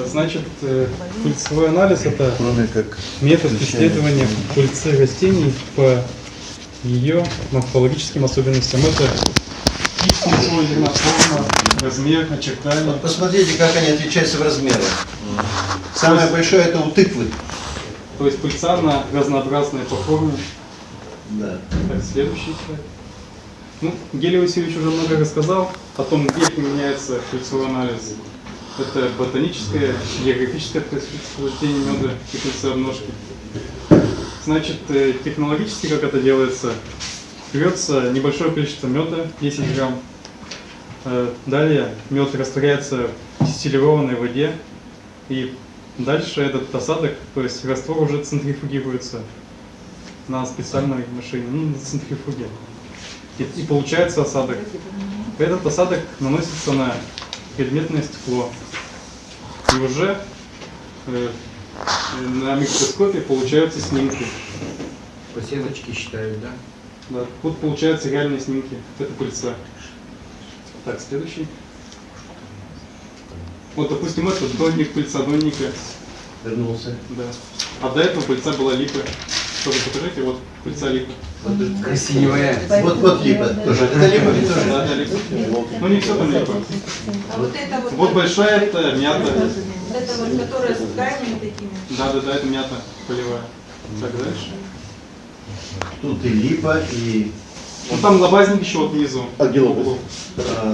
Значит, пыльцевой анализ – это метод исследования пыльцы растений по ее морфологическим особенностям. Это тип пыльцевого зерна, форма, размер, очертания. Вот посмотрите, как они отличаются в размерах. Самое большое – это у тыквы. То есть пыльца она разнообразная по форме. Да. Так, следующий слайд. Ну, Гелий Васильевич уже много рассказал о том, где применяется пыльцевой анализ. Это ботаническое, географическое происхождение меда и пыльцеобножки. Значит, технологически как это делается? Берется небольшое количество меда, 10 грамм. Далее мед растворяется в дистиллированной воде. И дальше этот осадок, то есть раствор уже центрифугируется на специальной машине, на центрифуге. И получается осадок. Этот осадок наносится на предметное стекло. И уже на микроскопе получаются снимки. По сеточке считают, да? Да, вот получаются реальные снимки. Это пыльца. Так, следующий. Вот, допустим, это донник пыльца донника. Вернулся. Да. А до этого пыльца была липа. Тоже покажите, вот пыльца липа. Вот, красивая. вот липа тоже. Это липа ведь тоже? Да, липа. Ну не все там липа. А вот это вот. Вот большая это мята. Это вот, которая с камнями такими. Да, это мята полевая. Так, дальше. Тут и липа, и... Ну там лобазник еще вот внизу. А где лобазник? В углу.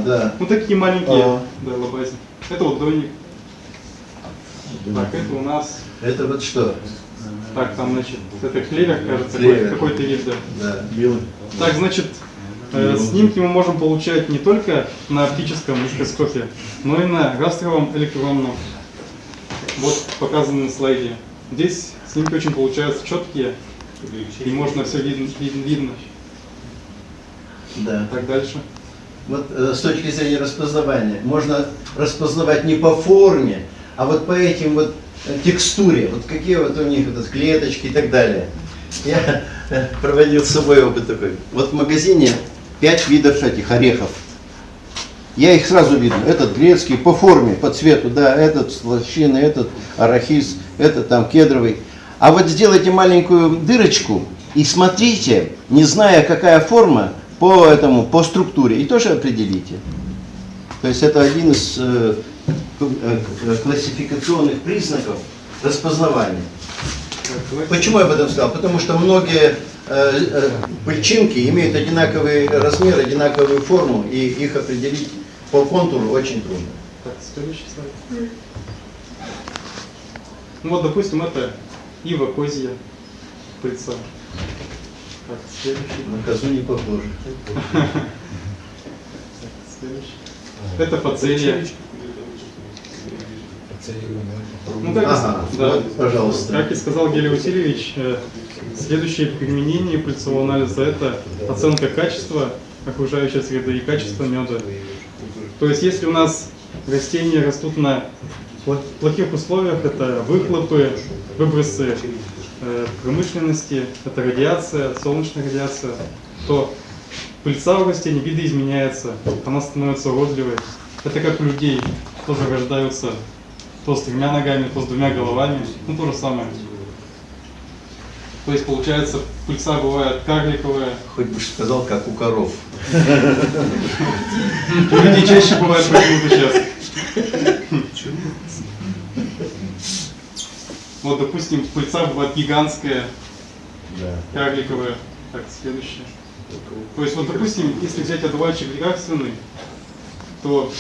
Да. Ну такие маленькие, да, лобазник. Это вот донник. Так, это у нас. Это вот что? Так, там, значит, это клевер, кажется, Клевер. какой-то вид, да. Да, белый. Так, значит, снимки мы можем получать не только на оптическом микроскопе, но и на растровом электронном. Вот показано на слайде. Здесь снимки очень получаются четкие, и можно все видно. Да. Так, дальше. Вот с точки зрения распознавания, можно распознавать не по форме, а вот по этим вот текстуре, вот какие вот у них вот клеточки и так далее. Я проводил с собой опыт такой. Вот в магазине 5 видов этих орехов. Я их сразу видно. Этот грецкий по форме, по цвету, да, этот лощиный, этот арахис, этот там кедровый. А вот сделайте маленькую дырочку и смотрите, не зная, какая форма, по структуре, и тоже определите. То есть это один из классификационных признаков распознавания. Почему я об этом сказал? Потому что многие пыльчинки имеют одинаковый размер, одинаковую форму, и их определить по контуру очень трудно. Так, следующий слайд. Ну вот, допустим, это ива козья, пыльца. Так, следующий. На козу не похоже. Так, следующий. Это фацелия. Ну, как, Ага, да, вот, пожалуйста. Как и сказал Гелий Васильевич, следующее применение пыльцевого анализа – это оценка качества окружающей среды и качества меда. То есть, если у нас растения растут на плохих условиях, это выхлопы, выбросы промышленности, это радиация, солнечная радиация, то пыльца у растений видоизменяется, она становится уродливой. Это как у людей, тоже рождаются то с 3 ногами, то с 2 головами, ну то же самое. То есть получается, пыльца бывает карликовая. Хоть бы сказал, как у коров. У людей чаще бывает почему-то сейчас. Вот, допустим, пыльца бывает гигантская, карликовая. Так, следующее. То есть, вот, допустим, если взять одуванчик лекарственный, то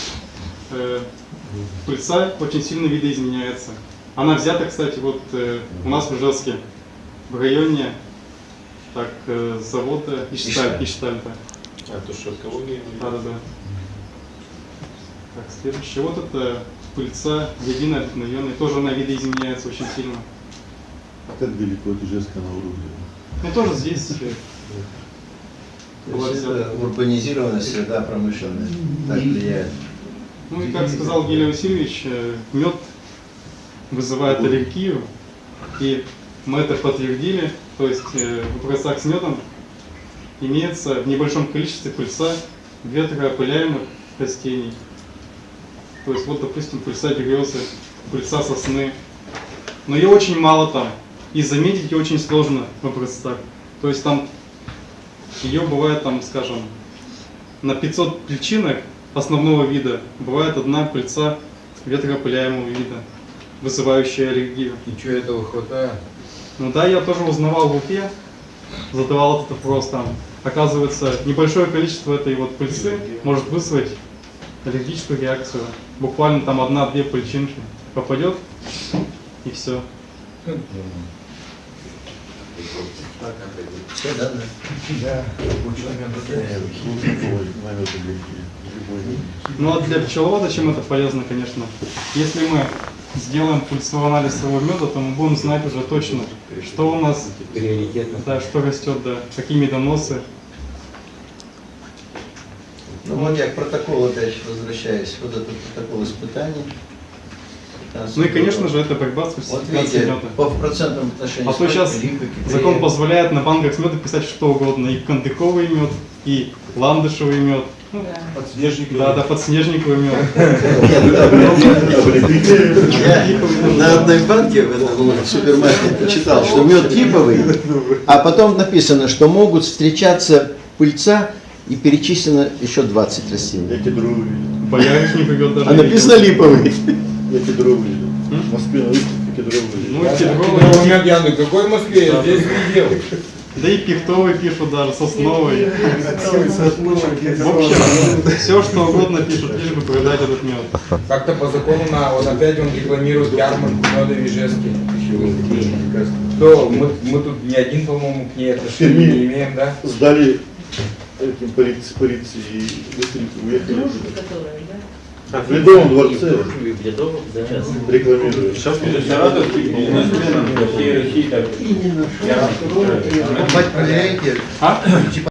пыльца очень сильно видоизменяется. Она взята, кстати, вот у нас в Ижевске, в районе завода Иштальта. А то что, кого не? Да. Так, следующее. Вот это пыльца ядиная, обыкновенная. Тоже она видоизменяется очень сильно. А как далеко от Ижевска на уровне? Ну тоже здесь. То есть это урбанизированная среда промышленная так влияет. Ну и как сказал Гелий Васильевич, мед вызывает аллергию, и мы это подтвердили, то есть в образцах с медом имеется в небольшом количестве пыльца ветроопыляемых растений. То есть вот, допустим, пыльца березы, пыльца сосны. Но ее очень мало там. И заметить ее очень сложно в образцах. То есть там ее бывает, там, скажем, на 500 личинок основного вида бывает одна пыльца ветропыляемого вида, вызывающая аллергию. И что этого хватает? Ну да, я тоже узнавал в Уфе, задавал этот вопрос там. Оказывается, небольшое количество этой вот пыльцы может вызвать аллергическую реакцию. Буквально там 1-2 пыльчинки попадет и все. Все, да? Ну а для пчеловода чем это полезно, конечно? Если мы сделаем пульсовой анализ своего меда, то мы будем знать уже точно, что у нас, Приоритетно. да, что растет, да, какие медоносы. Ну вот я к протоколу опять возвращаюсь. Вот этот протокол испытаний. Ну и, конечно же, это борьба с Вот фальсификацией видите, меда. в процентном отношении. А то сейчас сколько кипрея. закон позволяет на банках с меда писать что угодно. И кандыковый мед, и ландышевый мед. Ну, Подснежник. да, подснежниковый мед. Я на одной банке в этом супермаркете читал, что мед типовый, а потом написано, что могут встречаться пыльца и перечислено еще 20 растений. Я кедровый видел. Боярышник мед даже. А написано липовый. Я кедровый видел. В Москве на выставке кедровый видел. Ну, кедровый. Ну, мед я на какой Москве? Я здесь видел. Да и пихтовый пишут даже, сосновый. В общем, все что угодно пишут, лишь бы продать этот мед. Как-то по закону вот опять он рекламирует ярмарку меда в Ижевске. Что, мы тут ни один, по-моему, к ней отношения не имеем, да? Сдали этим полиции и быстренько уехали. В Ледовом дворце рекламируют. Сейчас Саратовский бизнесмен всей России так. Проверяете? А?